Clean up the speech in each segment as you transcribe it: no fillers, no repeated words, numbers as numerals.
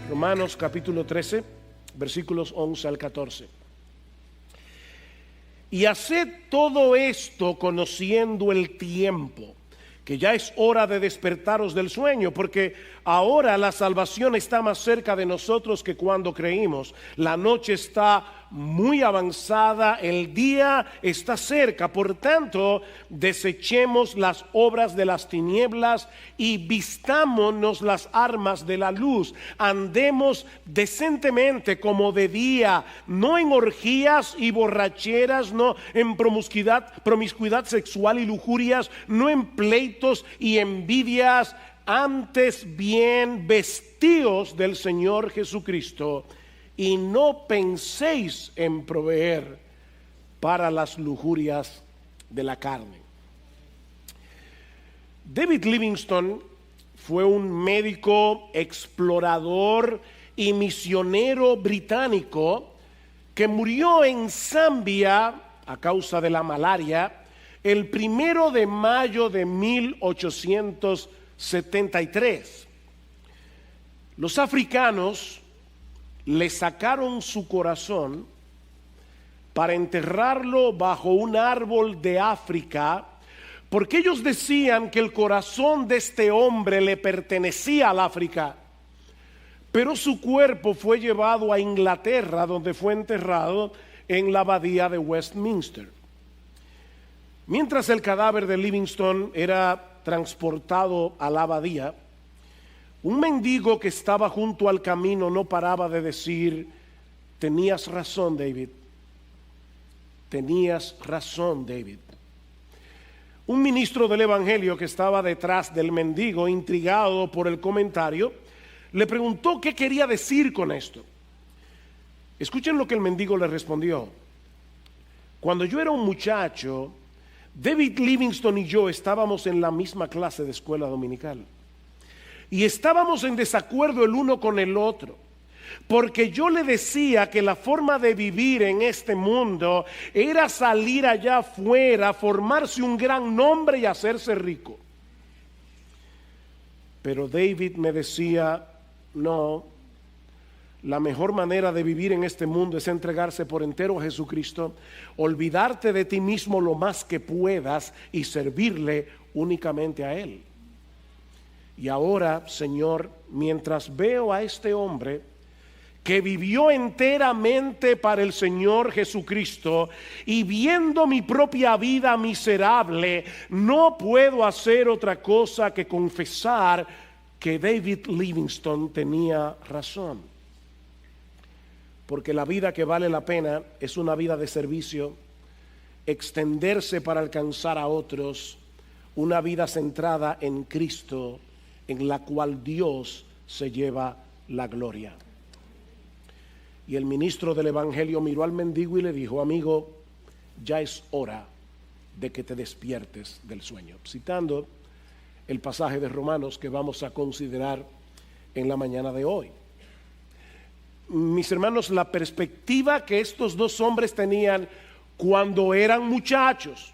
Romanos capítulo 13, versículos 11 al 14. Y haced todo esto conociendo el tiempo, que ya es hora de despertaros del sueño, porque ahora la salvación está más cerca de nosotros que cuando creímos. La noche está muy avanzada, el día está cerca. Por tanto, desechemos las obras de las tinieblas y vistámonos las armas de la luz. Andemos decentemente como de día, no en orgías y borracheras, no en promiscuidad sexual y lujurias, no en pleitos y envidias. Antes bien, vestíos del Señor Jesucristo y no penséis en proveer para las lujurias de la carne. David Livingstone fue un médico, explorador y misionero británico que murió en Zambia a causa de la malaria el 1 de mayo de 1873. Los africanos le sacaron su corazón para enterrarlo bajo un árbol de África, porque ellos decían que el corazón de este hombre le pertenecía al África, pero su cuerpo fue llevado a Inglaterra, donde fue enterrado en la abadía de Westminster. Mientras el cadáver de Livingstone era transportado a la abadía, un mendigo que estaba junto al camino no paraba de decir: tenías razón, David. Tenías razón, David. Un ministro del evangelio que estaba detrás del mendigo, intrigado por el comentario, le preguntó qué quería decir con esto. Escuchen lo que el mendigo le respondió: cuando yo era un muchacho, David Livingstone y yo estábamos en la misma clase de escuela dominical. Y estábamos en desacuerdo el uno con el otro, porque yo le decía que la forma de vivir en este mundo era salir allá afuera, formarse un gran nombre y hacerse rico. Pero David me decía: no, la mejor manera de vivir en este mundo es entregarse por entero a Jesucristo, olvidarte de ti mismo lo más que puedas y servirle únicamente a Él. Y ahora, Señor, mientras veo a este hombre que vivió enteramente para el Señor Jesucristo y viendo mi propia vida miserable, no puedo hacer otra cosa que confesar que David Livingstone tenía razón. Porque la vida que vale la pena es una vida de servicio, extenderse para alcanzar a otros, una vida centrada en Cristo, en la cual Dios se lleva la gloria. Y el ministro del evangelio miró al mendigo y le dijo: amigo, ya es hora de que te despiertes del sueño. Citando el pasaje de Romanos que vamos a considerar en la mañana de hoy. Mis hermanos, la perspectiva que estos dos hombres tenían cuando eran muchachos,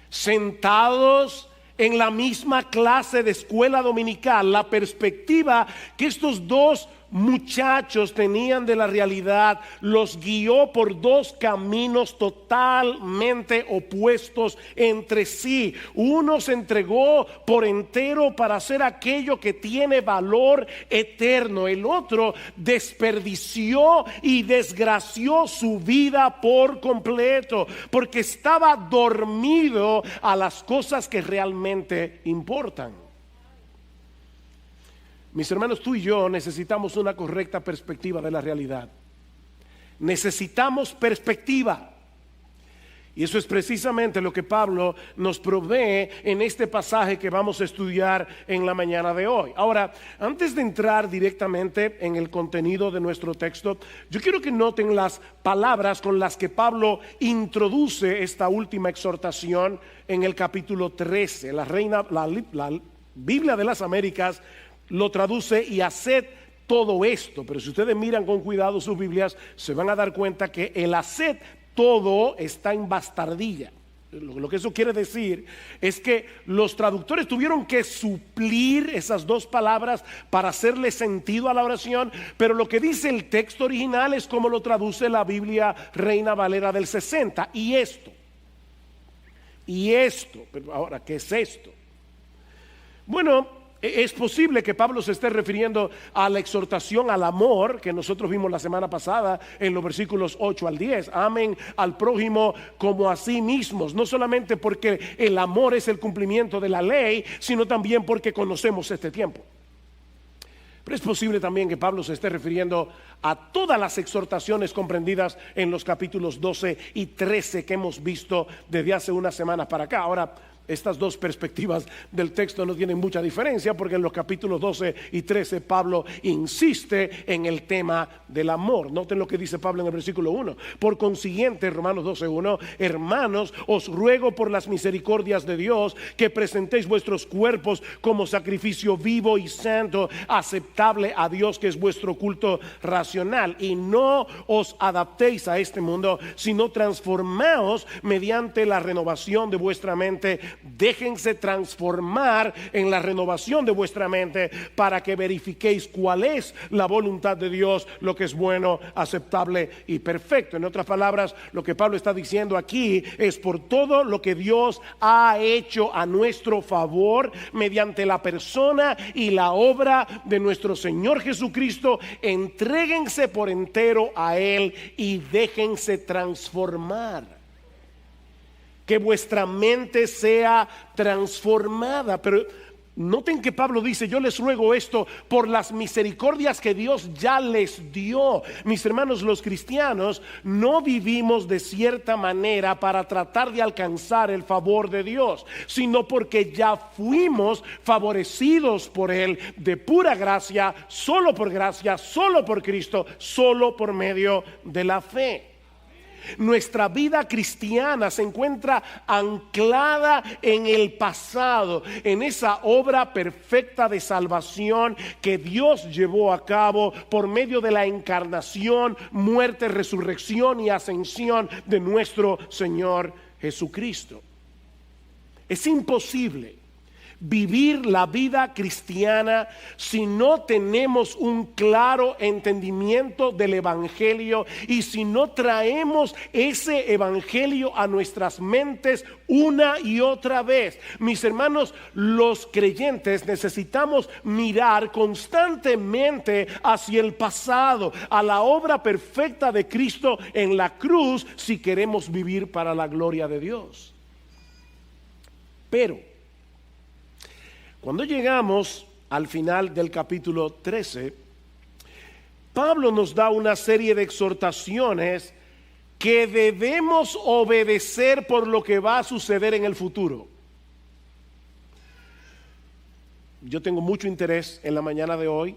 sentados en la misma clase de escuela dominical, la perspectiva que estos dos muchachos tenían de la realidad los guió por dos caminos totalmente opuestos entre sí. Uno se entregó por entero para hacer aquello que tiene valor eterno. El otro desperdició y desgració su vida por completo, porque estaba dormido a las cosas que realmente importan. Mis hermanos, tú y yo necesitamos una correcta perspectiva de la realidad. Necesitamos perspectiva. Y eso es precisamente lo que Pablo nos provee en este pasaje que vamos a estudiar en la mañana de hoy. Ahora, antes de entrar directamente en el contenido de nuestro texto, yo quiero que noten las palabras con las que Pablo introduce esta última exhortación en el capítulo 13. La Biblia de las Américas lo traduce: y haced todo esto. Pero si ustedes miran con cuidado sus Biblias, se van a dar cuenta que el haced todo está en bastardilla. Lo que eso quiere decir es que los traductores tuvieron que suplir esas dos palabras para hacerle sentido a la oración, pero lo que dice el texto original es como lo traduce la Biblia Reina Valera del 60. Y esto, pero ahora, ¿qué es esto? Bueno, es posible que Pablo se esté refiriendo a la exhortación al amor que nosotros vimos la semana pasada en los versículos 8 al 10. Amen al prójimo como a sí mismos, no solamente porque el amor es el cumplimiento de la ley, sino también porque conocemos este tiempo. Pero es posible también que Pablo se esté refiriendo a todas las exhortaciones comprendidas en los capítulos 12 y 13 que hemos visto desde hace unas semanas para acá. Ahora, estas dos perspectivas del texto no tienen mucha diferencia, porque en los capítulos 12 y 13 Pablo insiste en el tema del amor. Noten lo que dice Pablo en el versículo 1. Por consiguiente, Romanos 12:1, hermanos, os ruego por las misericordias de Dios que presentéis vuestros cuerpos como sacrificio vivo y santo, aceptable a Dios, que es vuestro culto racional. Y no os adaptéis a este mundo, sino transformaos mediante la renovación de vuestra mente. Déjense transformar en la renovación de vuestra mente para que verifiquéis cuál es la voluntad de Dios, lo que es bueno, aceptable y perfecto. En otras palabras, lo que Pablo está diciendo aquí es por todo lo que Dios ha hecho a nuestro favor mediante la persona y la obra de nuestro Señor Jesucristo. Entréguense por entero a Él y déjense transformar. Que vuestra mente sea transformada. Pero noten que Pablo dice: yo les ruego esto por las misericordias que Dios ya les dio. Mis hermanos, los cristianos no vivimos de cierta manera para tratar de alcanzar el favor de Dios, sino porque ya fuimos favorecidos por Él de pura gracia, solo por Cristo, solo por medio de la fe. Nuestra vida cristiana se encuentra anclada en el pasado, en esa obra perfecta de salvación que Dios llevó a cabo por medio de la encarnación, muerte, resurrección y ascensión de nuestro Señor Jesucristo. Es imposible vivir la vida cristiana si no tenemos un claro entendimiento del evangelio y si no traemos ese evangelio a nuestras mentes una y otra vez. Mis hermanos, los creyentes necesitamos mirar constantemente hacia el pasado, a la obra perfecta de Cristo en la cruz, si queremos vivir para la gloria de Dios. Pero cuando llegamos al final del capítulo 13, Pablo nos da una serie de exhortaciones que debemos obedecer por lo que va a suceder en el futuro. Yo tengo mucho interés en la mañana de hoy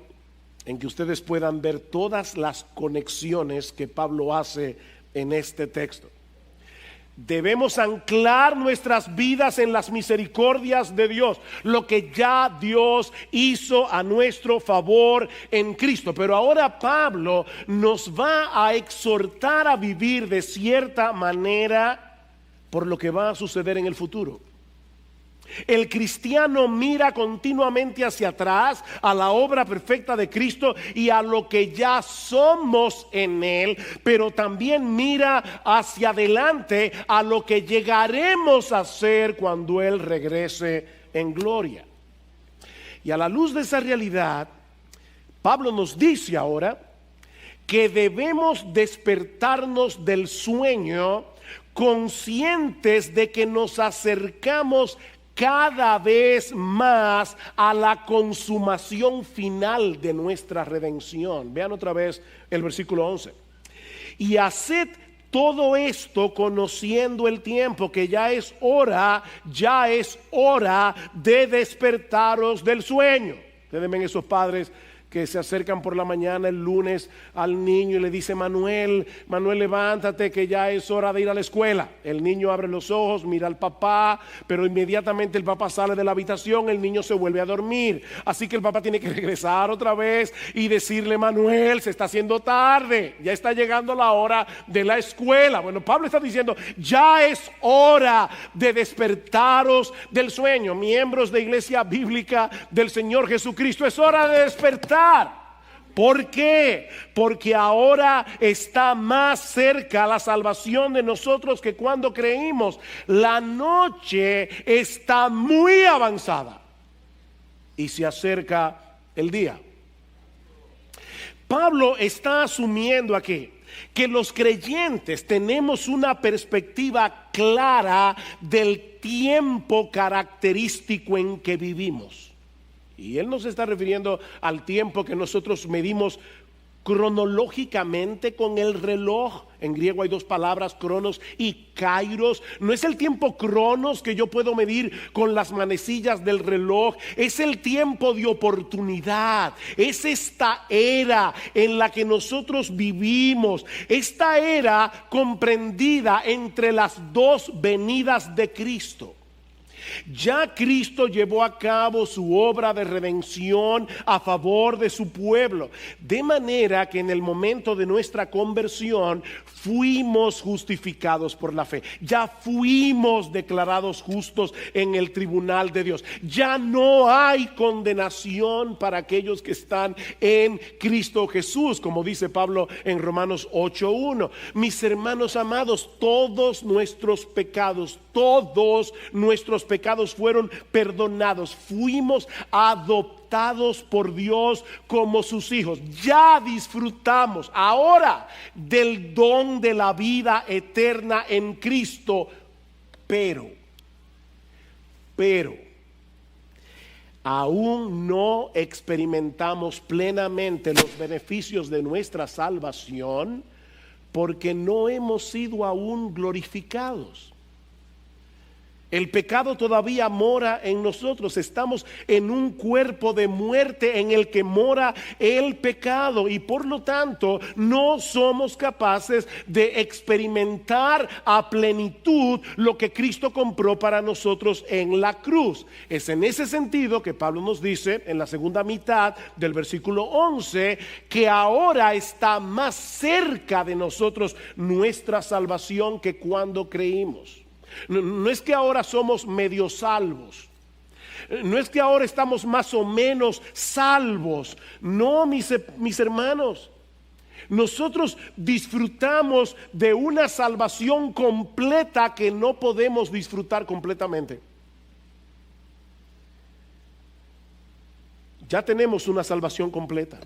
en que ustedes puedan ver todas las conexiones que Pablo hace en este texto. Debemos anclar nuestras vidas en las misericordias de Dios, lo que ya Dios hizo a nuestro favor en Cristo. Pero ahora Pablo nos va a exhortar a vivir de cierta manera por lo que va a suceder en el futuro. El cristiano mira continuamente hacia atrás a la obra perfecta de Cristo y a lo que ya somos en Él, pero también mira hacia adelante a lo que llegaremos a ser cuando Él regrese en gloria. Y a la luz de esa realidad, Pablo nos dice ahora que debemos despertarnos del sueño conscientes de que nos acercamos cada vez más a la consumación final de nuestra redención. Vean otra vez el versículo 11. Y haced todo esto conociendo el tiempo, que ya es hora de despertaros del sueño. Ustedes ven esos padres que se acercan por la mañana el lunes al niño y le dice: Manuel, levántate que ya es hora de ir a la escuela. El niño abre los ojos, mira al papá, pero inmediatamente el papá sale de la habitación, el niño se vuelve a dormir. Así que el papá tiene que regresar otra vez y decirle: Manuel, se está haciendo tarde, ya está llegando la hora de la escuela. Bueno, Pablo está diciendo: ya es hora de despertaros del sueño. Miembros de Iglesia Bíblica del Señor Jesucristo, es hora de despertar. ¿Por qué? Porque ahora está más cerca la salvación de nosotros que cuando creímos. La noche está muy avanzada y se acerca el día. Pablo está asumiendo aquí que los creyentes tenemos una perspectiva clara del tiempo característico en que vivimos. Y él no se está refiriendo al tiempo que nosotros medimos cronológicamente con el reloj. En griego hay dos palabras, cronos y kairos. No es el tiempo cronos que yo puedo medir con las manecillas del reloj. Es el tiempo de oportunidad. Es esta era en la que nosotros vivimos. Esta era comprendida entre las dos venidas de Cristo. Ya Cristo llevó a cabo su obra de redención a favor de su pueblo, de manera que en el momento de nuestra conversión fuimos justificados por la fe. Ya fuimos declarados justos en el tribunal de Dios. Ya no hay condenación para aquellos que están en Cristo Jesús, como dice Pablo en Romanos 8:1. Mis hermanos amados, todos nuestros pecados fueron perdonados. Fuimos adoptados por Dios como sus hijos. Ya disfrutamos ahora del don de la vida eterna en Cristo. Pero aún no experimentamos plenamente los beneficios de nuestra salvación porque no hemos sido aún glorificados. El pecado todavía mora en nosotros. Estamos en un cuerpo de muerte en el que mora el pecado, y por lo tanto no somos capaces de experimentar a plenitud lo que Cristo compró para nosotros en la cruz. Es en ese sentido que Pablo nos dice en la segunda mitad del versículo 11 que ahora está más cerca de nosotros nuestra salvación que cuando creímos. No es que ahora somos medio salvos, no es que ahora estamos más o menos salvos. No, mis hermanos, nosotros disfrutamos de una salvación completa que no podemos disfrutar completamente. Ya tenemos una salvación completa,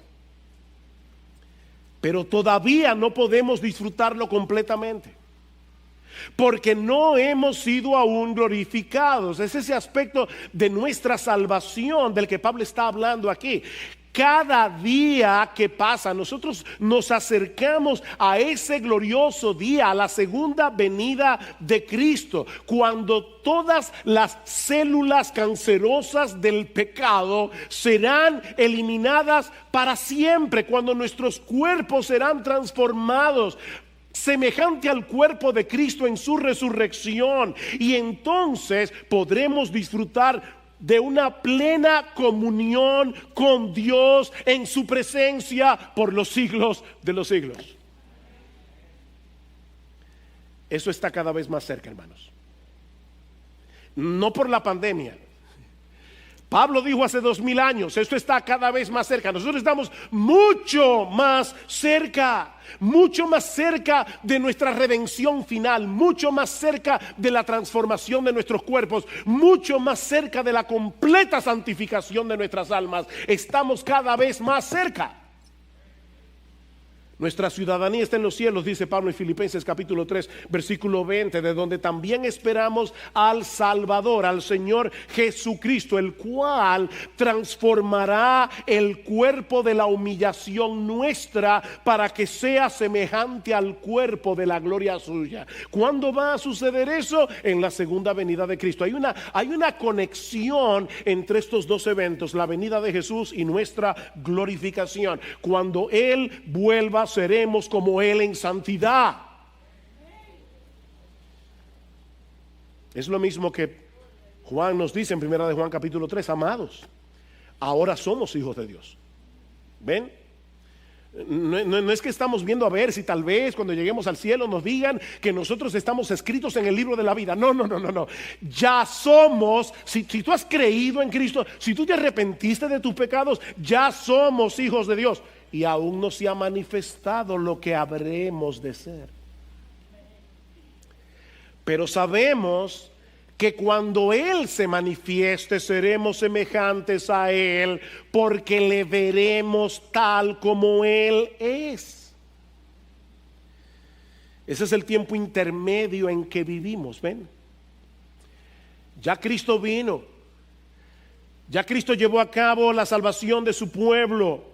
pero todavía no podemos disfrutarlo completamente, porque no hemos sido aún glorificados. Es ese aspecto de nuestra salvación del que Pablo está hablando aquí. Cada día que pasa, nosotros nos acercamos a ese glorioso día, a la segunda venida de Cristo, cuando todas las células cancerosas del pecado serán eliminadas para siempre, cuando nuestros cuerpos serán transformados semejante al cuerpo de Cristo en su resurrección, y entonces podremos disfrutar de una plena comunión con Dios en su presencia por los siglos de los siglos. Eso está cada vez más cerca, hermanos. No por la pandemia. Pablo dijo hace 2000 años, esto está cada vez más cerca. Nosotros estamos mucho más cerca de nuestra redención final, mucho más cerca de la transformación de nuestros cuerpos, mucho más cerca de la completa santificación de nuestras almas. Estamos cada vez más cerca. Nuestra ciudadanía está en los cielos, dice Pablo en Filipenses capítulo 3, versículo 20, de donde también esperamos al Salvador, al Señor Jesucristo, el cual transformará el cuerpo de la humillación nuestra para que sea semejante al cuerpo de la gloria suya. ¿Cuándo va a suceder eso? En la segunda venida de Cristo. Hay una conexión entre estos dos eventos, la venida de Jesús y nuestra glorificación. Cuando Él vuelva, seremos como Él en santidad. Es lo mismo que Juan nos dice en primera de Juan capítulo 3, amados, ahora somos hijos de Dios. ¿Ven? No es que estamos viendo a ver si tal vez cuando lleguemos al cielo nos digan que nosotros estamos escritos en el libro de la vida. No. Ya somos, si tú has creído en Cristo, si tú te arrepentiste de tus pecados, ya somos hijos de Dios. Y aún no se ha manifestado lo que habremos de ser. Pero sabemos que cuando Él se manifieste seremos semejantes a Él, porque le veremos tal como Él es. Ese es el tiempo intermedio en que vivimos, ¿ven? Ya Cristo vino, ya Cristo llevó a cabo la salvación de su pueblo.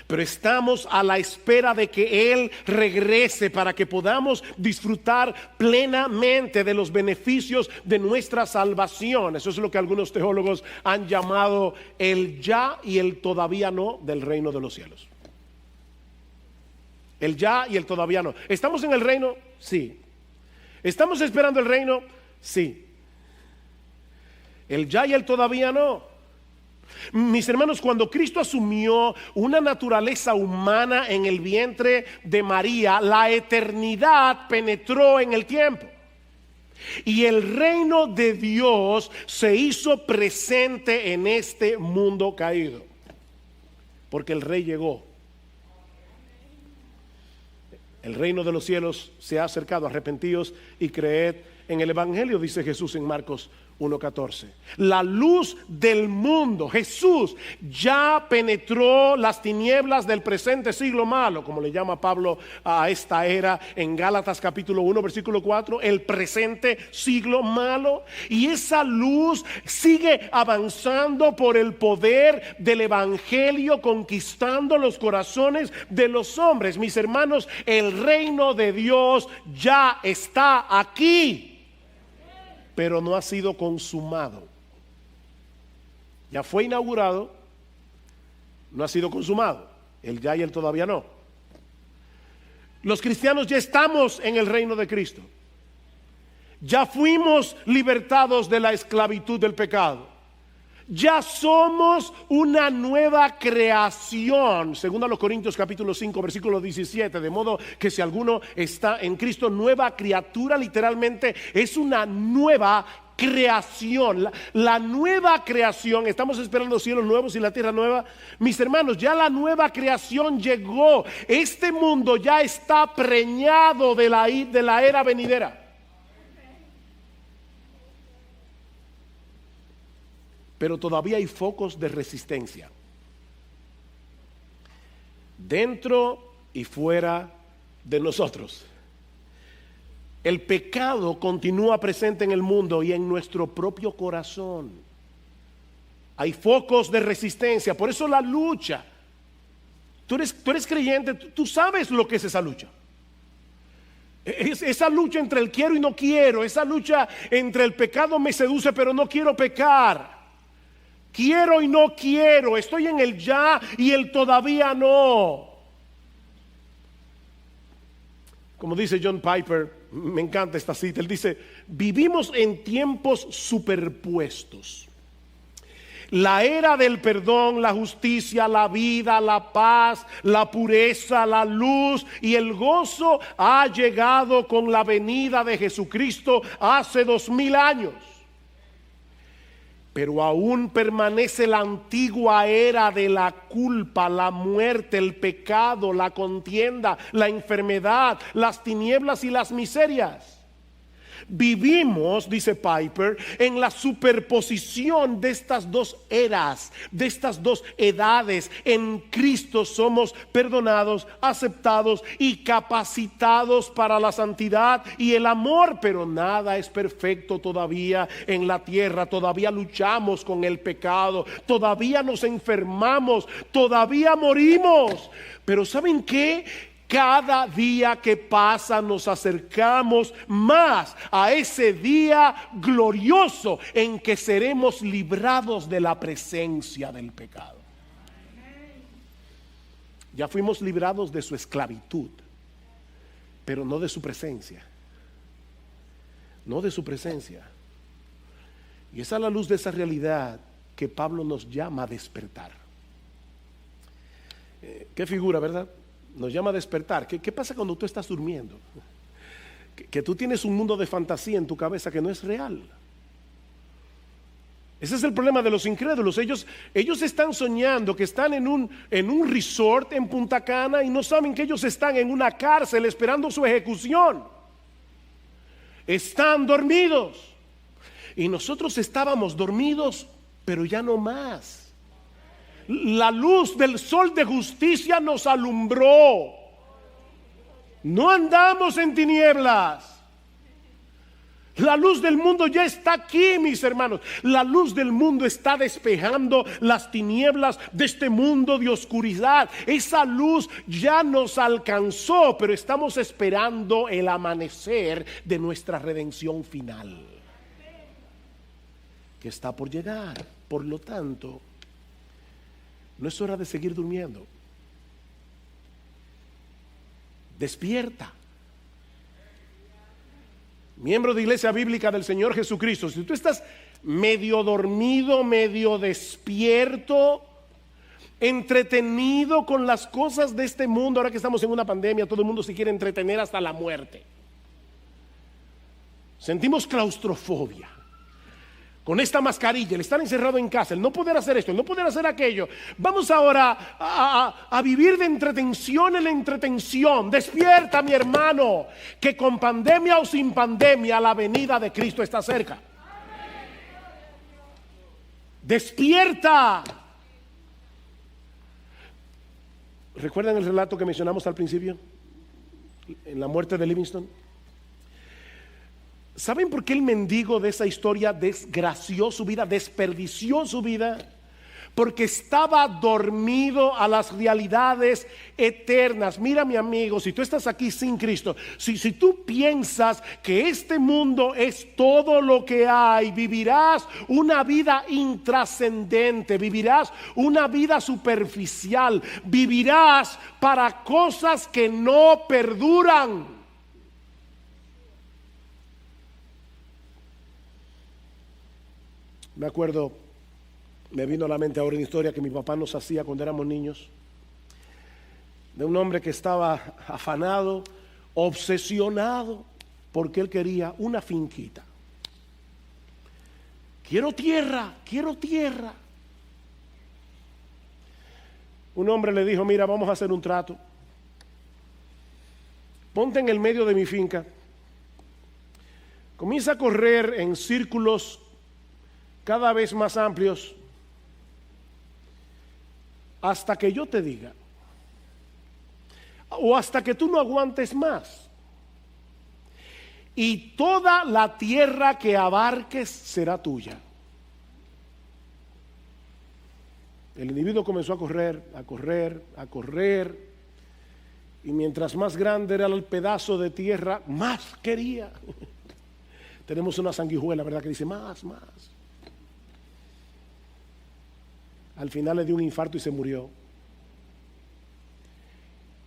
Pero estamos a la espera de que Él regrese para que podamos disfrutar plenamente de los beneficios de nuestra salvación. Eso es lo que algunos teólogos han llamado el ya y el todavía no del reino de los cielos. El ya y el todavía no. ¿Estamos en el reino? Sí. ¿Estamos esperando el reino? Sí. El ya y el todavía no. Mis hermanos, cuando Cristo asumió una naturaleza humana en el vientre de María, la eternidad penetró en el tiempo. Y el reino de Dios se hizo presente en este mundo caído. Porque el Rey llegó. El reino de los cielos se ha acercado, arrepentíos y creed en el Evangelio, dice Jesús en Marcos 1:14. La luz del mundo, Jesús, ya penetró las tinieblas del presente siglo malo, como le llama Pablo a esta era en Gálatas capítulo 1 versículo 4, el presente siglo malo. Y esa luz sigue avanzando por el poder del Evangelio, conquistando los corazones de los hombres. Mis hermanos, el reino de Dios ya está aquí, pero no ha sido consumado. Ya fue inaugurado, no ha sido consumado. El ya y el todavía no. Los cristianos ya estamos en el reino de Cristo. Ya fuimos libertados de la esclavitud del pecado. Ya somos una nueva creación, según a los Corintios capítulo 5 versículo 17, de modo que si alguno está en Cristo, nueva criatura literalmente es una nueva creación. La nueva creación, estamos esperando cielos nuevos y la tierra nueva. Mis hermanos, ya la nueva creación llegó. Este mundo ya está preñado de la era venidera. Pero todavía hay focos de resistencia, dentro y fuera de nosotros. El pecado continúa presente en el mundo y en nuestro propio corazón. Hay focos de resistencia, por eso la lucha. Tú eres creyente, tú sabes lo que es esa lucha. Esa lucha entre el quiero y no quiero, esa lucha entre el pecado me seduce pero no quiero pecar. Quiero y no quiero, estoy en el ya y el todavía no. Como dice John Piper, me encanta esta cita, él dice: vivimos en tiempos superpuestos. La era del perdón, la justicia, la vida, la paz, la pureza, la luz y el gozo ha llegado con la venida de Jesucristo hace 2000 años. Pero aún permanece la antigua era de la culpa, la muerte, el pecado, la contienda, la enfermedad, las tinieblas y las miserias. Vivimos, dice Piper, en la superposición de estas dos eras, de estas dos edades. En Cristo somos perdonados, aceptados y capacitados para la santidad y el amor, pero nada es perfecto todavía en la tierra. Todavía luchamos con el pecado, todavía nos enfermamos, todavía morimos. Pero ¿saben qué? Cada día que pasa nos acercamos más a ese día glorioso en que seremos librados de la presencia del pecado. Ya fuimos librados de su esclavitud, pero no de su presencia. No de su presencia. Y es a la luz de esa realidad que Pablo nos llama a despertar. Qué figura, ¿verdad? Nos llama a despertar. ¿Qué pasa cuando tú estás durmiendo? Que tú tienes un mundo de fantasía en tu cabeza que no es real. Ese es el problema de los incrédulos. Ellos están soñando que están en un resort en Punta Cana y no saben que ellos están en una cárcel esperando su ejecución. Están dormidos. Y nosotros estábamos dormidos, pero ya no más. La luz del sol de justicia nos alumbró. No andamos en tinieblas. La luz del mundo ya está aquí, mis hermanos. La luz del mundo está despejando las tinieblas de este mundo de oscuridad. Esa luz ya nos alcanzó, pero estamos esperando el amanecer de nuestra redención final, que está por llegar. Por lo tanto, no es hora de seguir durmiendo. Despierta. Miembro de Iglesia Bíblica del Señor Jesucristo, si tú estás medio dormido, medio despierto, entretenido con las cosas de este mundo, ahora que estamos en una pandemia, todo el mundo se quiere entretener hasta la muerte. Sentimos claustrofobia con esta mascarilla, el estar encerrado en casa, el no poder hacer esto, el no poder hacer aquello. Vamos ahora a vivir de entretención en la entretención. Despierta, mi hermano, que con pandemia o sin pandemia la venida de Cristo está cerca. Despierta. ¿Recuerdan el relato que mencionamos al principio? En la muerte de Livingstone. ¿Saben por qué el mendigo de esa historia desgració su vida, desperdició su vida? Porque estaba dormido a las realidades eternas. Mira, mi amigo, si tú estás aquí sin Cristo, si tú piensas que este mundo es todo lo que hay, vivirás una vida intrascendente, vivirás una vida superficial, vivirás para cosas que no perduran. Me acuerdo, me vino a la mente ahora una historia que mi papá nos hacía cuando éramos niños, de un hombre que estaba afanado, obsesionado, porque él quería una finquita. Quiero tierra, quiero tierra. Un hombre le dijo, mira, vamos a hacer un trato. Ponte en el medio de mi finca. Comienza a correr en círculos cada vez más amplios hasta que yo te diga, o hasta que tú no aguantes más, y toda la tierra que abarques será tuya. El individuo comenzó a correr, a correr, a correr, y mientras más grande era el pedazo de tierra, más quería. Tenemos una sanguijuela, ¿verdad?, que dice más, más. Al final le dio un infarto y se murió.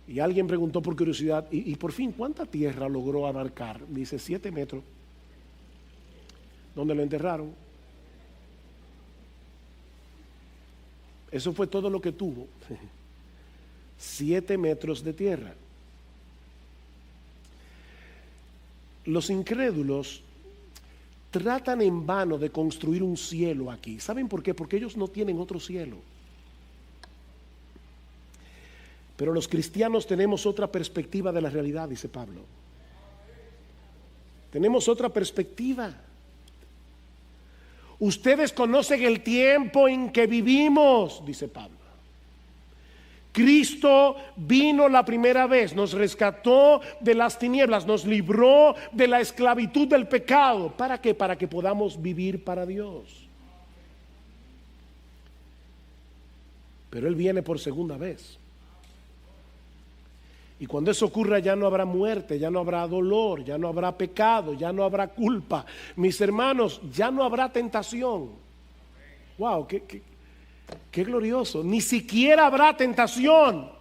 Y alguien preguntó por curiosidad, y por fin, ¿cuánta tierra logró abarcar? Dice 7 metros. ¿Dónde lo enterraron? Eso fue todo lo que tuvo. 7 metros de tierra. Los incrédulos tratan en vano de construir un cielo aquí. ¿Saben por qué? Porque ellos no tienen otro cielo. Pero los cristianos tenemos otra perspectiva de la realidad, dice Pablo. tenemos otra perspectiva. Ustedes conocen el tiempo en que vivimos, dice Pablo. Cristo vino la primera vez, nos rescató de las tinieblas, nos libró de la esclavitud del pecado. ¿Para qué? Para que podamos vivir para Dios. Pero Él viene por segunda vez. Y cuando eso ocurra ya no habrá muerte, ya no habrá dolor, ya no habrá pecado, ya no habrá culpa. Mis hermanos, ya no habrá tentación. Wow, qué glorioso. Ni siquiera habrá tentación.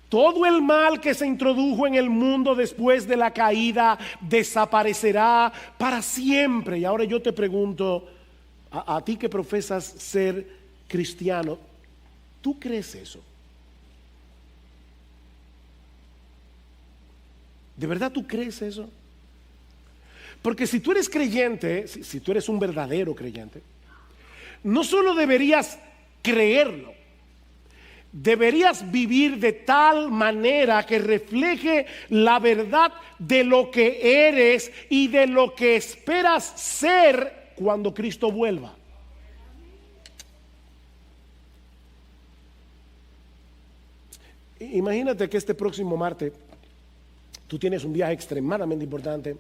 Todo el mal que se introdujo en el mundo después de la caída desaparecerá para siempre. Y ahora yo te pregunto, a ti que profesas ser cristiano, ¿tú crees eso? ¿De verdad tú crees eso? Porque si tú eres creyente, si tú eres un verdadero creyente, no solo deberías creerlo, deberías vivir de tal manera que refleje la verdad de lo que eres y de lo que esperas ser cuando Cristo vuelva. Imagínate que este próximo martes tú tienes un viaje extremadamente importante,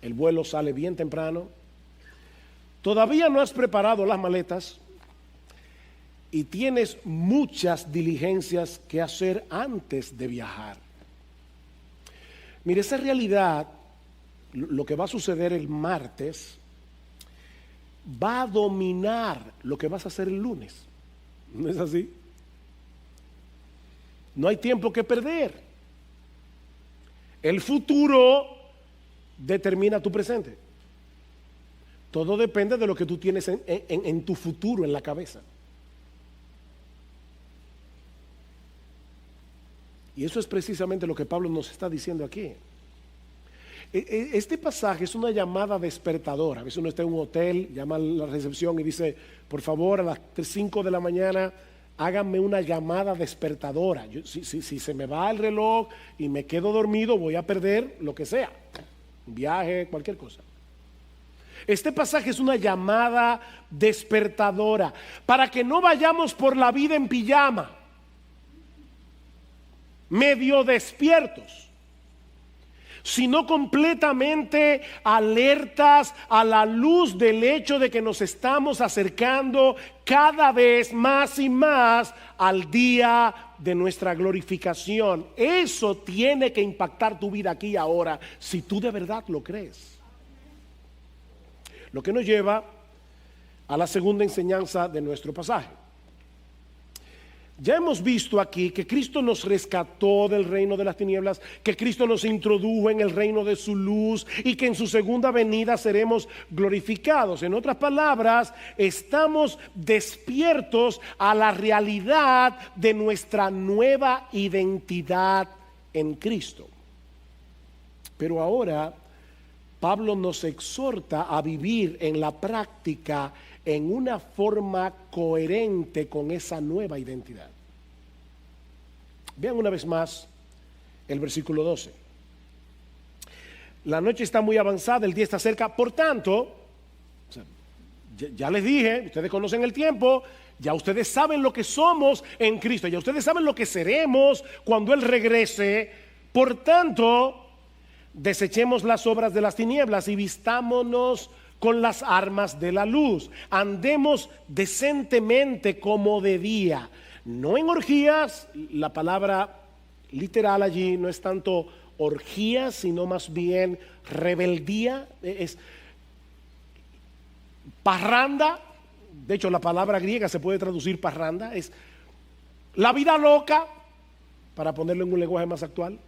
el vuelo sale bien temprano, todavía no has preparado las maletas y tienes muchas diligencias que hacer antes de viajar. Mire, esa realidad, lo que va a suceder el martes, va a dominar lo que vas a hacer el lunes. ¿No es así? No hay tiempo que perder. El futuro determina tu presente. Todo depende de lo que tú tienes en tu futuro, en la cabeza. Y eso es precisamente lo que Pablo nos está diciendo aquí. Este pasaje es una llamada despertadora. A veces uno está en un hotel, llama a la recepción y dice, por favor, a las 5 de la mañana, háganme una llamada despertadora. Si se me va el reloj y me quedo dormido, voy a perder lo que sea. Un viaje, cualquier cosa. Este pasaje es una llamada despertadora para que no vayamos por la vida en pijama, medio despiertos, sino completamente alertas a la luz del hecho de que nos estamos acercando cada vez más y más al día de nuestra glorificación. Eso tiene que impactar tu vida aquí y ahora, si tú de verdad lo crees. Lo que nos lleva a la segunda enseñanza de nuestro pasaje. Ya hemos visto aquí que Cristo nos rescató del reino de las tinieblas, que Cristo nos introdujo en el reino de su luz y que en su segunda venida seremos glorificados. En otras palabras, estamos despiertos a la realidad de nuestra nueva identidad en Cristo. Pero ahora Pablo nos exhorta a vivir en la práctica en una forma coherente con esa nueva identidad. Vean una vez más el versículo 12. La noche está muy avanzada, el día está cerca, por tanto, ya les dije, ustedes conocen el tiempo, ya ustedes saben lo que somos en Cristo, ya ustedes saben lo que seremos cuando Él regrese. Por tanto, desechemos las obras de las tinieblas y vistámonos con las armas de la luz. Andemos decentemente como de día, no en orgías. La palabra literal allí no es tanto orgías, sino más bien rebeldía, es parranda. De hecho, la palabra griega se puede traducir parranda, es la vida loca, para ponerlo en un lenguaje más actual.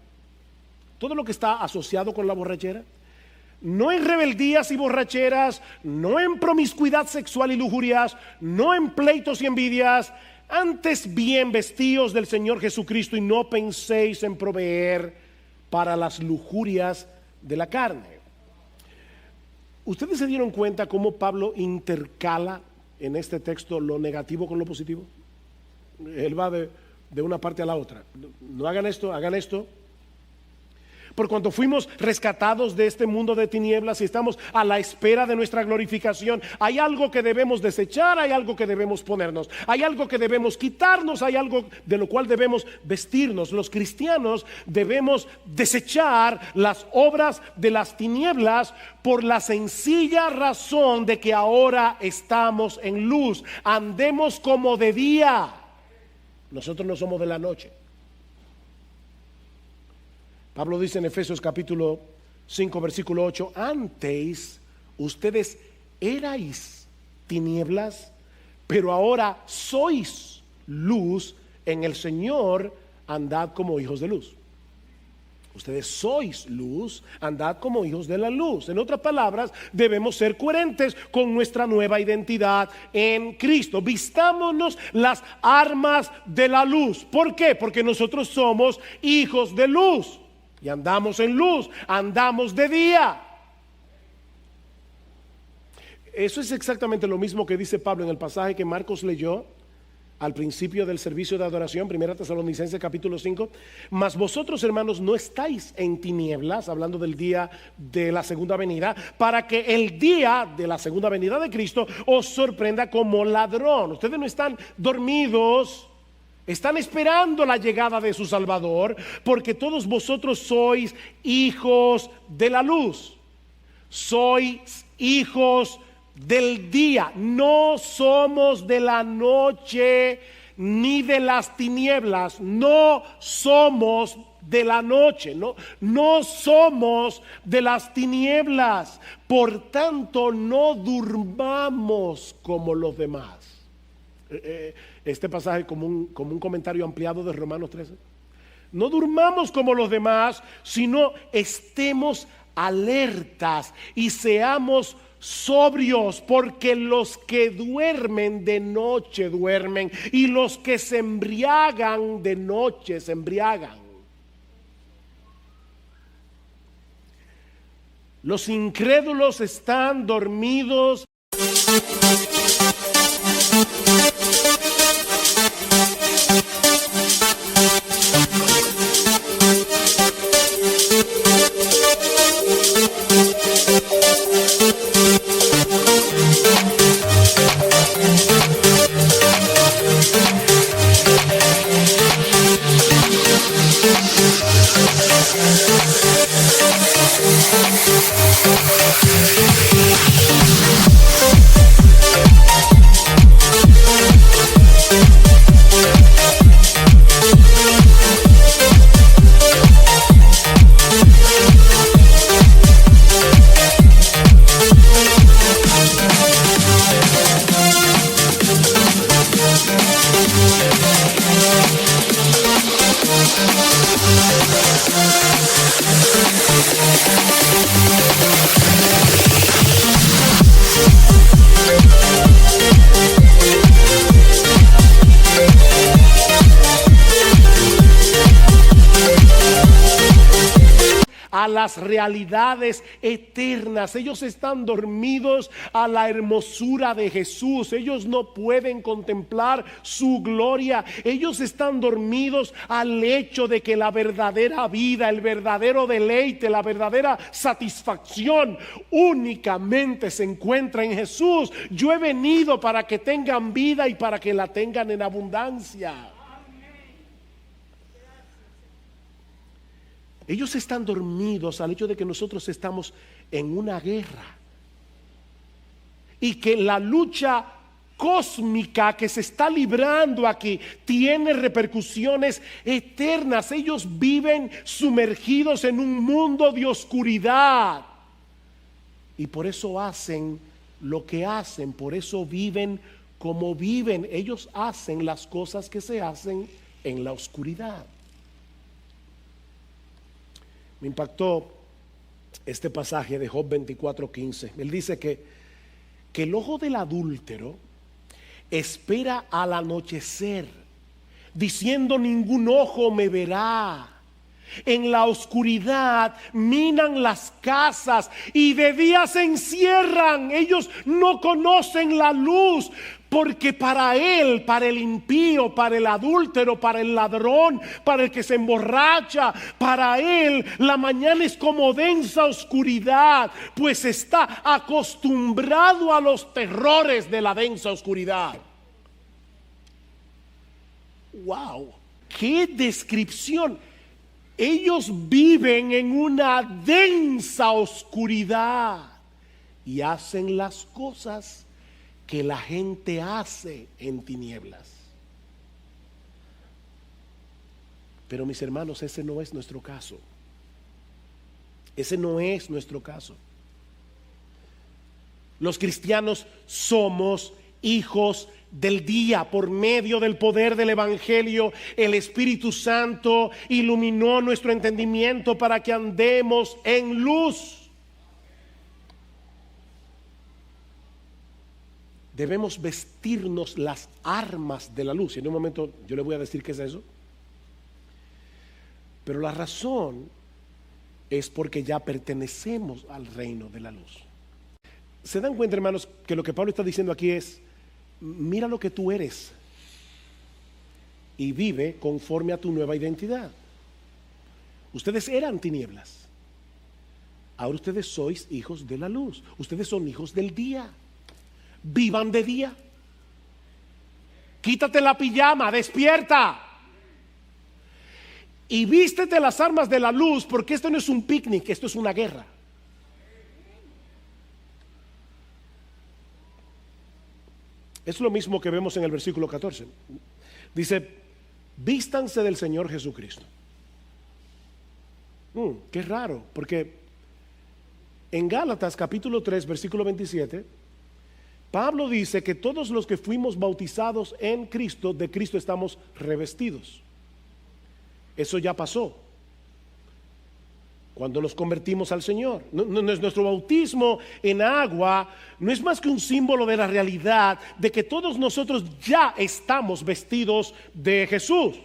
Todo lo que está asociado con la borrachera. No en rebeldías y borracheras, no en promiscuidad sexual y lujurias, no en pleitos y envidias. Antes bien vestíos del Señor Jesucristo y no penséis en proveer para las lujurias de la carne. ¿Ustedes se dieron cuenta cómo Pablo intercala en este texto lo negativo con lo positivo? Él va de una parte a la otra. No hagan esto, hagan esto. por cuanto fuimos rescatados de este mundo de tinieblas y estamos a la espera de nuestra glorificación, hay algo que debemos desechar, hay algo que debemos ponernos, hay algo que debemos quitarnos, hay algo de lo cual debemos vestirnos. Los cristianos debemos desechar las obras de las tinieblas por la sencilla razón de que ahora estamos en luz. Andemos como de día. Nosotros no somos de la noche. Pablo dice en Efesios capítulo 5 versículo 8: antes ustedes erais tinieblas, pero ahora sois luz en el Señor, andad como hijos de luz. Ustedes sois luz, andad como hijos de la luz. En otras palabras, debemos ser coherentes con nuestra nueva identidad en Cristo. Vistámonos las armas de la luz. ¿Por qué? Porque nosotros somos hijos de luz y andamos en luz, andamos de día. Eso es exactamente lo mismo que dice Pablo en el pasaje que Marcos leyó al principio del servicio de adoración, 1 Tesalonicenses capítulo 5. Mas vosotros, hermanos, no estáis en tinieblas, hablando del día de la segunda venida, para que el día de la segunda venida de Cristo os sorprenda como ladrón. Ustedes no están dormidos, están esperando la llegada de su Salvador, porque todos vosotros sois hijos de la luz, sois hijos del día. No somos de la noche ni de las tinieblas. No somos de la noche, no somos de las tinieblas. Por tanto, no durmamos como los demás. Este pasaje como un comentario ampliado de Romanos 13. No durmamos como los demás, sino estemos alertas y seamos sobrios, porque los que duermen de noche duermen, y los que se embriagan de noche se embriagan. Los incrédulos están dormidos. A las realidades eternas. Ellos están dormidos a la hermosura de Jesús. Ellos no pueden contemplar su gloria. Ellos están dormidos al hecho de que la verdadera vida, el verdadero deleite, la verdadera satisfacción únicamente se encuentra en Jesús. Yo he venido para que tengan vida y para que la tengan en abundancia. Ellos están dormidos al hecho de que nosotros estamos en una guerra y que la lucha cósmica que se está librando aquí tiene repercusiones eternas. Ellos viven sumergidos en un mundo de oscuridad y por eso hacen lo que hacen, por eso viven como viven. Ellos hacen las cosas que se hacen en la oscuridad. Me impactó este pasaje de Job 24:15. Él dice que el ojo del adúltero espera al anochecer, diciendo: ningún ojo me verá. En la oscuridad minan las casas y de día se encierran. Ellos no conocen la luz Porque para él, para el impío, para el adúltero, para el ladrón, para el que se emborracha, para él la mañana es como densa oscuridad, pues está acostumbrado a los terrores de la densa oscuridad. Wow, qué descripción. Ellos viven en una densa oscuridad y hacen las cosas que la gente hace en tinieblas. Pero mis hermanos, ese no es nuestro caso. Ese no es nuestro caso. Los cristianos somos hijos del día. Por medio del poder del Evangelio, el Espíritu Santo iluminó nuestro entendimiento para que andemos en luz. Debemos vestirnos las armas de la luz. Y en un momento yo le voy a decir qué es eso. Pero la razón es porque ya pertenecemos al reino de la luz. ¿Se dan cuenta, hermanos, que lo que Pablo está diciendo aquí es: mira lo que tú eres y vive conforme a tu nueva identidad? Ustedes eran tinieblas, ahora ustedes sois hijos de la luz. Ustedes son hijos del día. Vivan de día. Quítate la pijama, despierta y vístete las armas de la luz, porque esto no es un picnic, esto es una guerra. Es lo mismo que vemos en el versículo 14. Dice: vístanse del Señor Jesucristo. Qué raro, porque en Gálatas capítulo 3 versículo 27 Pablo dice que todos los que fuimos bautizados en Cristo, de Cristo estamos revestidos. Eso ya pasó cuando nos convertimos al Señor. Nuestro bautismo en agua no es más que un símbolo de la realidad de que todos nosotros ya estamos vestidos de Jesús.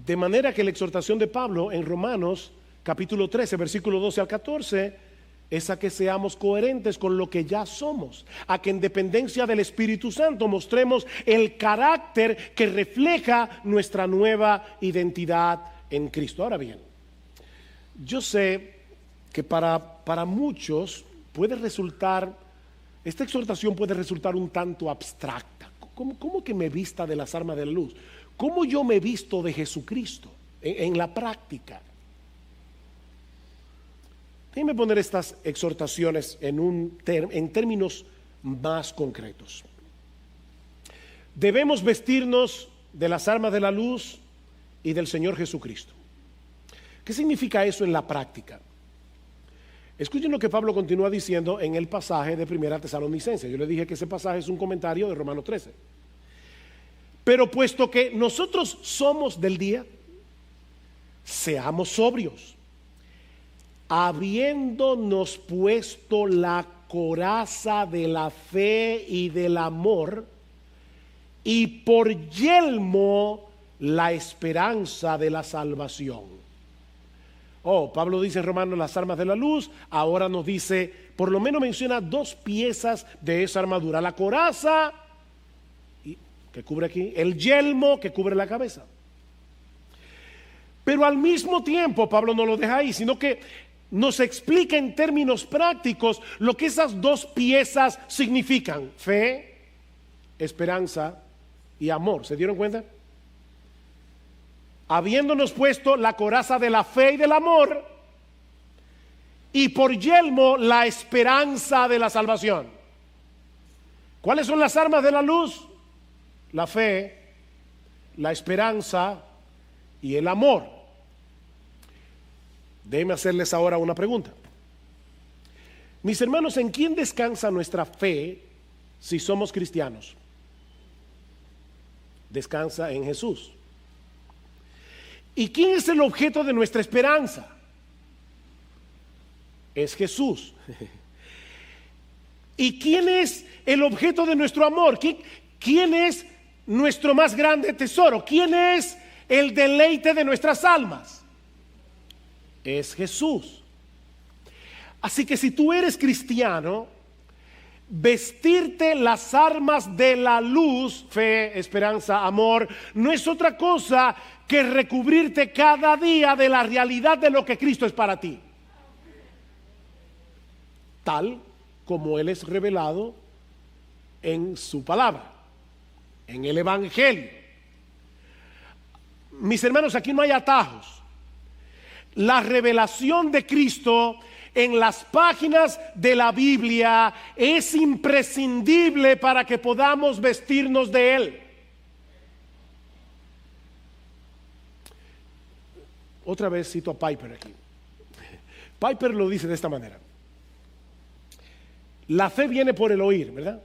De manera que la exhortación de Pablo en Romanos capítulo 13 versículo 12 al 14 es a que seamos coherentes con lo que ya somos, a que en dependencia del Espíritu Santo mostremos el carácter que refleja nuestra nueva identidad en Cristo. Ahora bien, yo sé que para muchos puede resultar, esta exhortación puede resultar un tanto abstracta. ¿Cómo que me vista de las armas de la luz? ¿Cómo yo me visto de Jesucristo en la práctica? Déjenme poner estas exhortaciones en términos más concretos. Debemos vestirnos de las armas de la luz y del Señor Jesucristo. ¿Qué significa eso en la práctica? Escuchen lo que Pablo continúa diciendo en el pasaje de 1 Tesalonicenses. Yo le dije que ese pasaje es un comentario de Romanos 13. Pero puesto que nosotros somos del día, seamos sobrios, habiéndonos puesto la coraza de la fe y del amor, y por yelmo la esperanza de la salvación. Pablo dice en Romanos las armas de la luz. Ahora nos dice, por lo menos menciona dos piezas de esa armadura: la coraza que cubre aquí, el yelmo que cubre la cabeza. Pero al mismo tiempo Pablo no lo deja ahí, sino que nos explica en términos prácticos lo que esas dos piezas significan: fe, esperanza y amor. ¿Se dieron cuenta? Habiéndonos puesto la coraza de la fe y del amor, y por yelmo la esperanza de la salvación. ¿Cuáles son las armas de la luz? La fe, la esperanza y el amor. Déjenme hacerles ahora una pregunta. Mis hermanos, ¿en quién descansa nuestra fe si somos cristianos? Descansa en Jesús. ¿Y quién es el objeto de nuestra esperanza? Es Jesús. ¿Y quién es el objeto de nuestro amor? ¿Quién es nuestro más grande tesoro? ¿Quién es el deleite de nuestras almas? Es Jesús. Así que si tú eres cristiano, vestirte las armas de la luz, fe, esperanza, amor, no es otra cosa que recubrirte cada día de la realidad de lo que Cristo es para ti, tal como Él es revelado en su palabra, en el Evangelio. Mis hermanos, aquí no hay atajos. La revelación de Cristo en las páginas de la Biblia es imprescindible para que podamos vestirnos de Él. Otra vez cito a Piper aquí. Piper lo dice de esta manera: la fe viene por el oír, ¿verdad?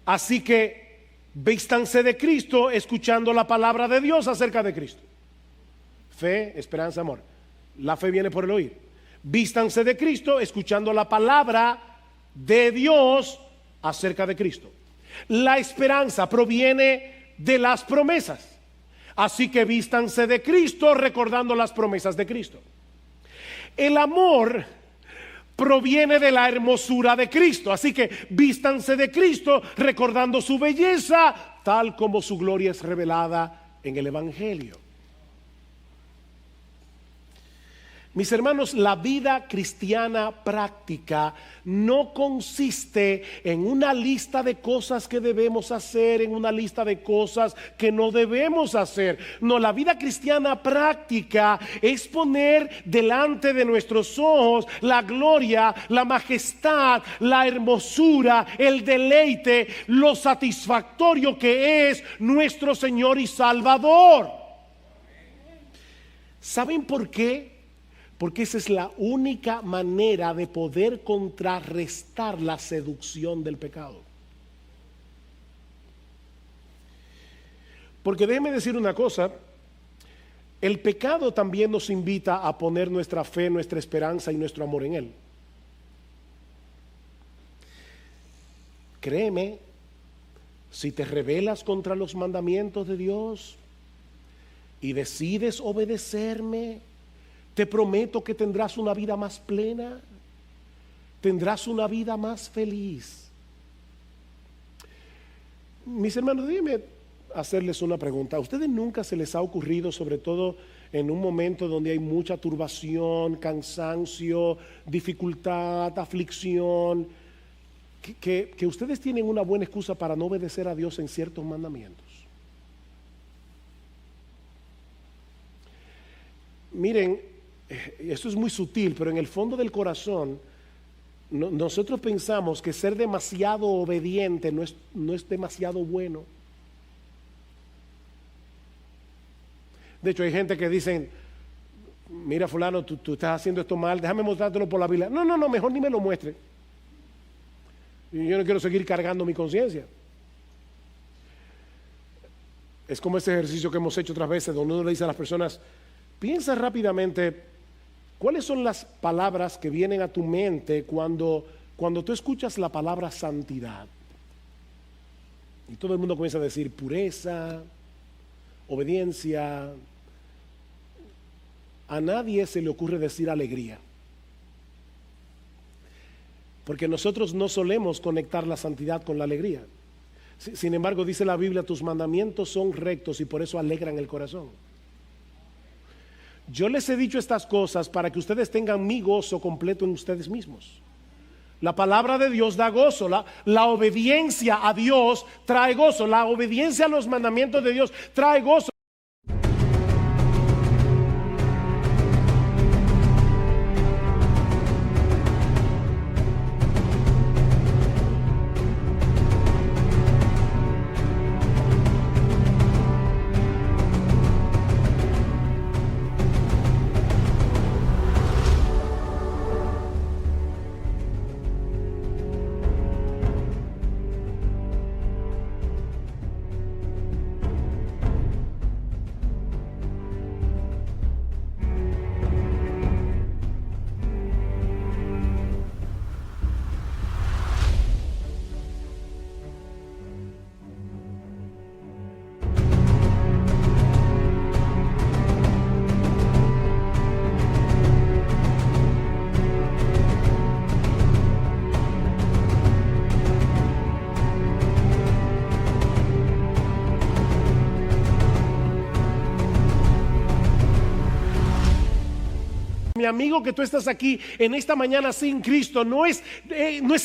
Así que vístanse de Cristo escuchando la palabra de Dios acerca de Cristo. Fe, esperanza, amor. La fe viene por el oír. Vístanse de Cristo escuchando la palabra de Dios acerca de Cristo. La esperanza proviene de las promesas. Así que vístanse de Cristo recordando las promesas de Cristo. El amor proviene de la hermosura de Cristo. Así que vístanse de Cristo recordando su belleza, tal como su gloria es revelada en el Evangelio. Mis hermanos, la vida cristiana práctica no consiste en una lista de cosas que debemos hacer, en una lista de cosas que no debemos hacer. No, la vida cristiana práctica es poner delante de nuestros ojos la gloria, la majestad, la hermosura, el deleite, lo satisfactorio que es nuestro Señor y Salvador. ¿Saben por qué? Porque esa es la única manera de poder contrarrestar la seducción del pecado. Porque déjeme decir una cosa, el pecado también nos invita a poner nuestra fe, nuestra esperanza y nuestro amor en Él. Créeme, si te rebelas contra los mandamientos de Dios y decides obedecerme, te prometo que tendrás una vida más plena, tendrás una vida más feliz. Mis hermanos, déjenme hacerles una pregunta. ¿A ustedes nunca se les ha ocurrido, sobre todo en un momento donde hay mucha turbación, cansancio, dificultad, aflicción, que ustedes tienen una buena excusa para no obedecer a Dios en ciertos mandamientos? Miren, esto es muy sutil, pero en el fondo del corazón nosotros pensamos que ser demasiado obediente no es demasiado bueno. De hecho, hay gente que dicen: mira, fulano, tú estás haciendo esto mal, déjame mostrártelo por la Biblia. No, mejor ni me lo muestre. Yo no quiero seguir cargando mi conciencia. Es como ese ejercicio que hemos hecho otras veces, donde uno le dice a las personas: piensa rápidamente cuáles son las palabras que vienen a tu mente cuando tú escuchas la palabra santidad. Y todo el mundo comienza a decir pureza, obediencia. A nadie se le ocurre decir alegría, porque nosotros no solemos conectar la santidad con la alegría. Sin embargo, dice la Biblia: tus mandamientos son rectos y por eso alegran el corazón. Yo les he dicho estas cosas para que ustedes tengan mi gozo completo en ustedes mismos. La palabra de Dios da gozo. La obediencia a Dios trae gozo. La obediencia a los mandamientos de Dios trae gozo. Mi amigo, que tú estás aquí en esta mañana sin Cristo, no es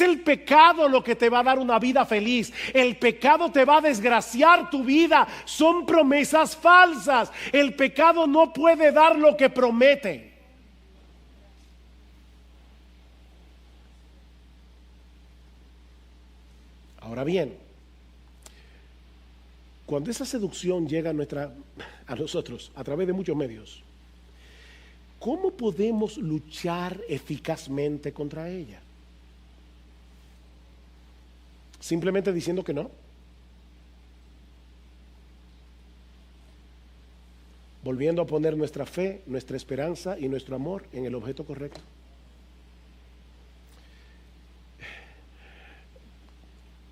el pecado lo que te va a dar una vida feliz. El pecado te va a desgraciar tu vida. Son promesas falsas. El pecado no puede dar lo que promete. Ahora bien, cuando esa seducción llega a nosotros a través de muchos medios, ¿cómo podemos luchar eficazmente contra ella? Simplemente diciendo que no. Volviendo a poner nuestra fe, nuestra esperanza y nuestro amor en el objeto correcto.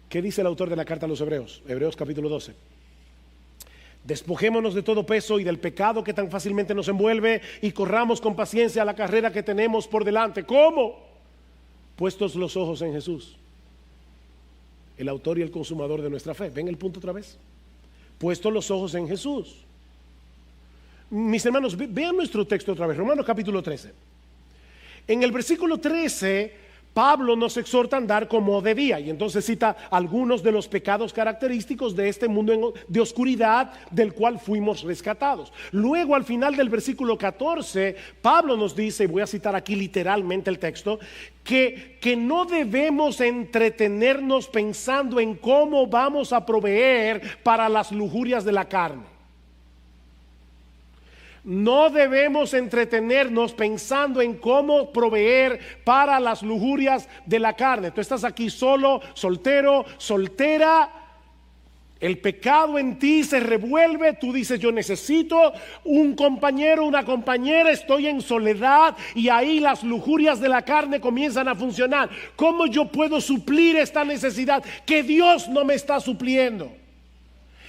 ¿Qué dice el autor de la carta a los Hebreos? Hebreos capítulo 12. Despojémonos de todo peso y del pecado que tan fácilmente nos envuelve y corramos con paciencia la carrera que tenemos por delante. ¿Cómo? Puestos los ojos en Jesús, el autor y el consumador de nuestra fe. ¿Ven el punto otra vez? Puestos los ojos en Jesús. Mis hermanos, vean nuestro texto otra vez, Romanos capítulo 13. En el versículo 13, Pablo nos exhorta a andar como de día, y entonces cita algunos de los pecados característicos de este mundo de oscuridad del cual fuimos rescatados. Luego, al final del versículo 14, Pablo nos dice, y voy a citar aquí literalmente el texto, que no debemos entretenernos pensando en cómo vamos a proveer para las lujurias de la carne. No debemos entretenernos pensando en cómo proveer para las lujurias de la carne. Tú estás aquí solo, soltero, soltera. El pecado en ti se revuelve. Tú dices, yo necesito un compañero, una compañera. Estoy en soledad y ahí las lujurias de la carne comienzan a funcionar. ¿Cómo yo puedo suplir esta necesidad que Dios no me está supliendo?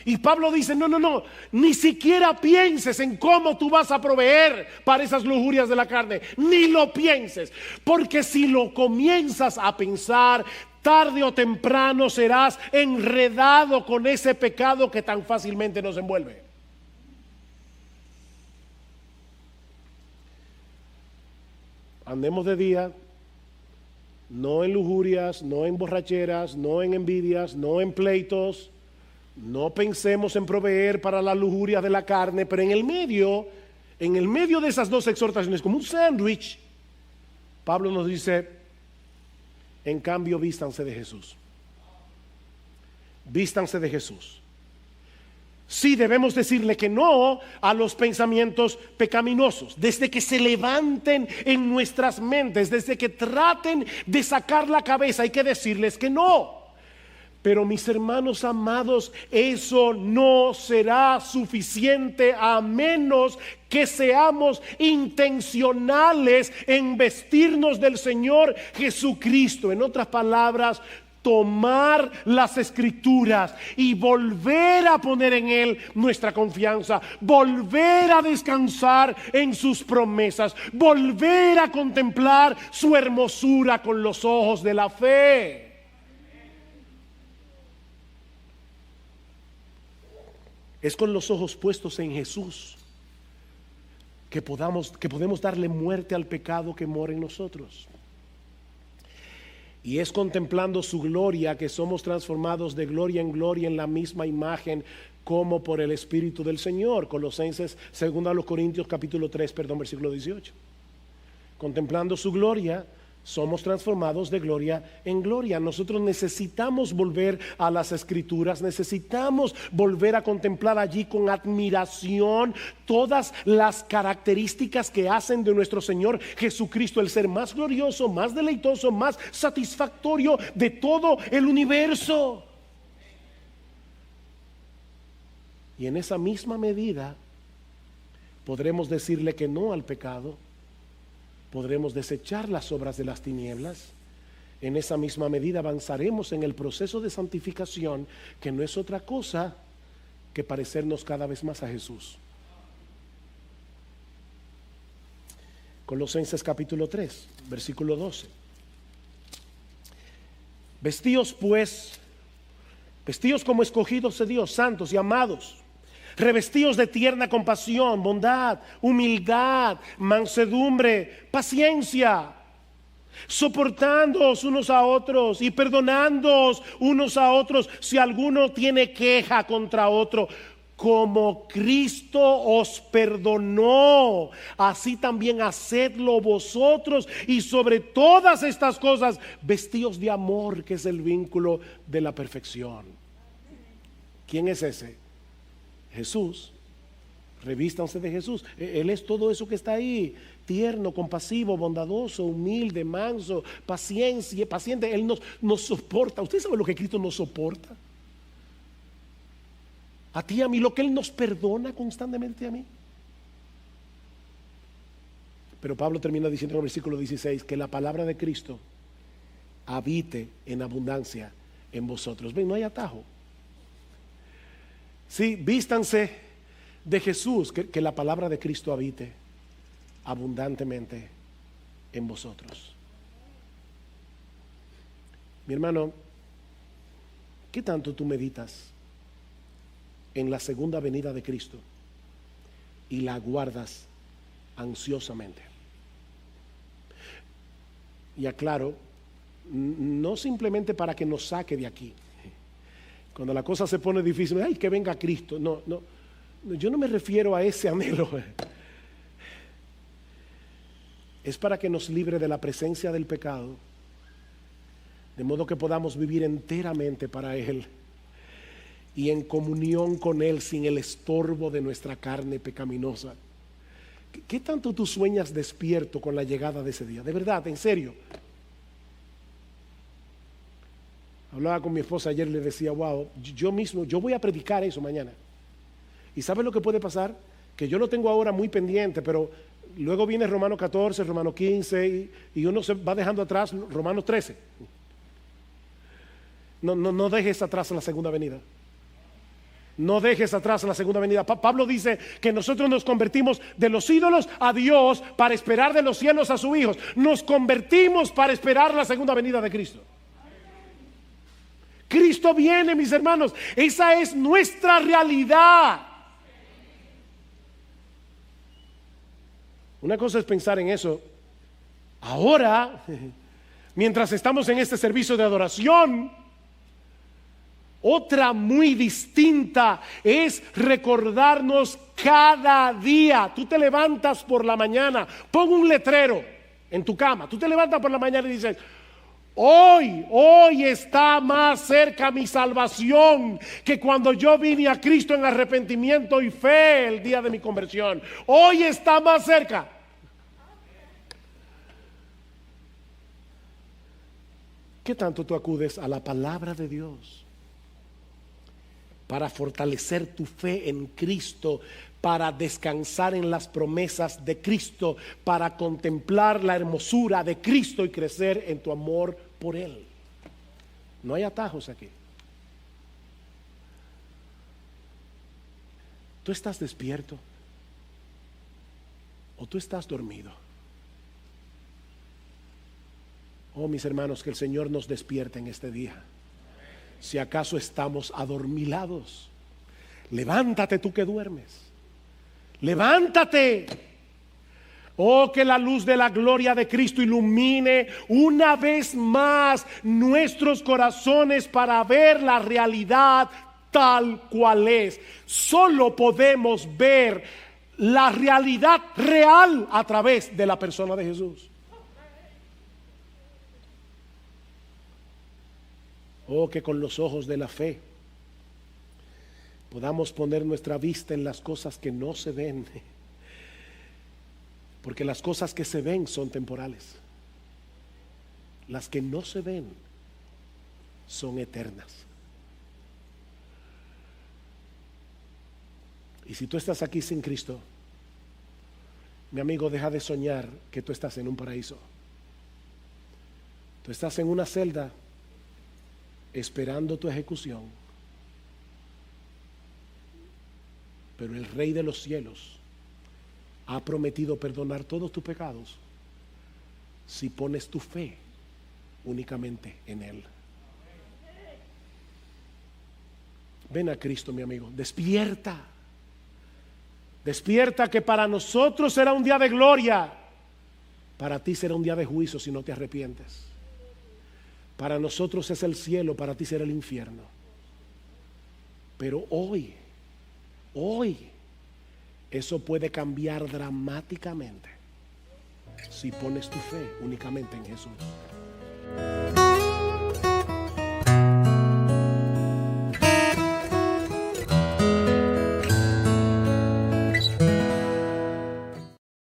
Y Pablo dice, no, ni siquiera pienses en cómo tú vas a proveer para esas lujurias de la carne, ni lo pienses, porque si lo comienzas a pensar, tarde o temprano serás enredado con ese pecado que tan fácilmente nos envuelve. Andemos de día, no en lujurias, no en borracheras, no en envidias, no en pleitos. No pensemos en proveer para la lujuria de la carne, pero en el medio de esas dos exhortaciones, como un sándwich, Pablo nos dice, en cambio, vístanse de Jesús. Vístanse de Jesús. Sí, debemos decirle que no a los pensamientos pecaminosos, desde que se levanten en nuestras mentes, desde que traten de sacar la cabeza, hay que decirles que no. Pero mis hermanos amados, eso no será suficiente a menos que seamos intencionales en vestirnos del Señor Jesucristo. En otras palabras, tomar las Escrituras y volver a poner en Él nuestra confianza, volver a descansar en sus promesas, volver a contemplar su hermosura con los ojos de la fe. Es con los ojos puestos en Jesús que podemos darle muerte al pecado que mora en nosotros. Y es contemplando su gloria que somos transformados de gloria en gloria en la misma imagen como por el Espíritu del Señor. Colosenses, 2 Corintios capítulo 3, versículo 18. Contemplando su gloria, somos transformados de gloria en gloria. Nosotros necesitamos volver a las Escrituras, necesitamos volver a contemplar allí con admiración todas las características que hacen de nuestro Señor Jesucristo el ser más glorioso, más deleitoso, más satisfactorio de todo el universo. Y en esa misma medida podremos decirle que no al pecado. Podremos desechar las obras de las tinieblas. En esa misma medida avanzaremos en el proceso de santificación, que no es otra cosa que parecernos cada vez más a Jesús. Colosenses capítulo 3, versículo 12. Vestíos como escogidos de Dios, santos y amados, Revestidos de tierna compasión, bondad, humildad, mansedumbre, paciencia, soportándoos unos a otros y perdonándoos unos a otros si alguno tiene queja contra otro. Como Cristo os perdonó, así también hacedlo vosotros. Y sobre todas estas cosas, vestíos de amor, que es el vínculo de la perfección. ¿Quién es ese? Jesús. Revístanse de Jesús. Él es todo eso que está ahí: tierno, compasivo, bondadoso, humilde, manso, paciente. Él nos soporta. ¿Usted sabe lo que Cristo nos soporta? A ti y a mí, lo que Él nos perdona constantemente a mí. Pero Pablo termina diciendo en el versículo 16 que la palabra de Cristo habite en abundancia en vosotros. Ven, no hay atajo. Sí, vístanse de Jesús, que la palabra de Cristo habite abundantemente en vosotros. Mi hermano, ¿qué tanto tú meditas en la segunda venida de Cristo y la aguardas ansiosamente? Y aclaro, no simplemente para que nos saque de aquí. Cuando la cosa se pone difícil, ay, que venga Cristo. No, yo no me refiero a ese anhelo. Es para que nos libre de la presencia del pecado, de modo que podamos vivir enteramente para Él y en comunión con Él, sin el estorbo de nuestra carne pecaminosa. ¿Qué tanto tú sueñas despierto con la llegada de ese día? De verdad, en serio. Hablaba con mi esposa ayer, le decía, wow, yo voy a predicar eso mañana. ¿Y sabes lo que puede pasar? Que yo lo tengo ahora muy pendiente, pero luego viene Romanos 14, Romanos 15 y uno se va dejando atrás Romanos 13. No dejes atrás la segunda venida. No dejes atrás la segunda venida. Pablo dice que nosotros nos convertimos de los ídolos a Dios para esperar de los cielos a sus hijos. Nos convertimos para esperar la segunda venida de Cristo. Cristo viene, mis hermanos. Esa es nuestra realidad. Una cosa es pensar en eso ahora, mientras estamos en este servicio de adoración. Otra muy distinta es recordarnos cada día. Tú te levantas por la mañana, pon un letrero en tu cama. Tú te levantas por la mañana y dices, hoy está más cerca mi salvación que cuando yo vine a Cristo en arrepentimiento y fe el día de mi conversión. Hoy está más cerca. ¿Qué tanto tú acudes a la palabra de Dios para fortalecer tu fe en Cristo, para descansar en las promesas de Cristo, para contemplar la hermosura de Cristo y crecer en tu amor por Él? No hay atajos aquí. ¿Tú estás despierto o tú estás dormido? Oh, mis hermanos, que el Señor nos despierte en este día. Si acaso estamos adormilados, levántate tú que duermes. Levántate. Oh, que la luz de la gloria de Cristo ilumine una vez más nuestros corazones para ver la realidad tal cual es. Solo podemos ver la realidad real a través de la persona de Jesús. Oh, que con los ojos de la fe podamos poner nuestra vista en las cosas que no se ven, porque las cosas que se ven son temporales. Las que no se ven son eternas. Y si tú estás aquí sin Cristo, mi amigo, deja de soñar que tú estás en un paraíso. Tú estás en una celda esperando tu ejecución, pero el Rey de los cielos ha prometido perdonar todos tus pecados si pones tu fe únicamente en Él. Ven a Cristo, mi amigo, despierta. Despierta, que para nosotros será un día de gloria. Para ti será un día de juicio si no te arrepientes. Para nosotros es el cielo, para ti será el infierno. Pero hoy, eso puede cambiar dramáticamente si pones tu fe únicamente en Jesús.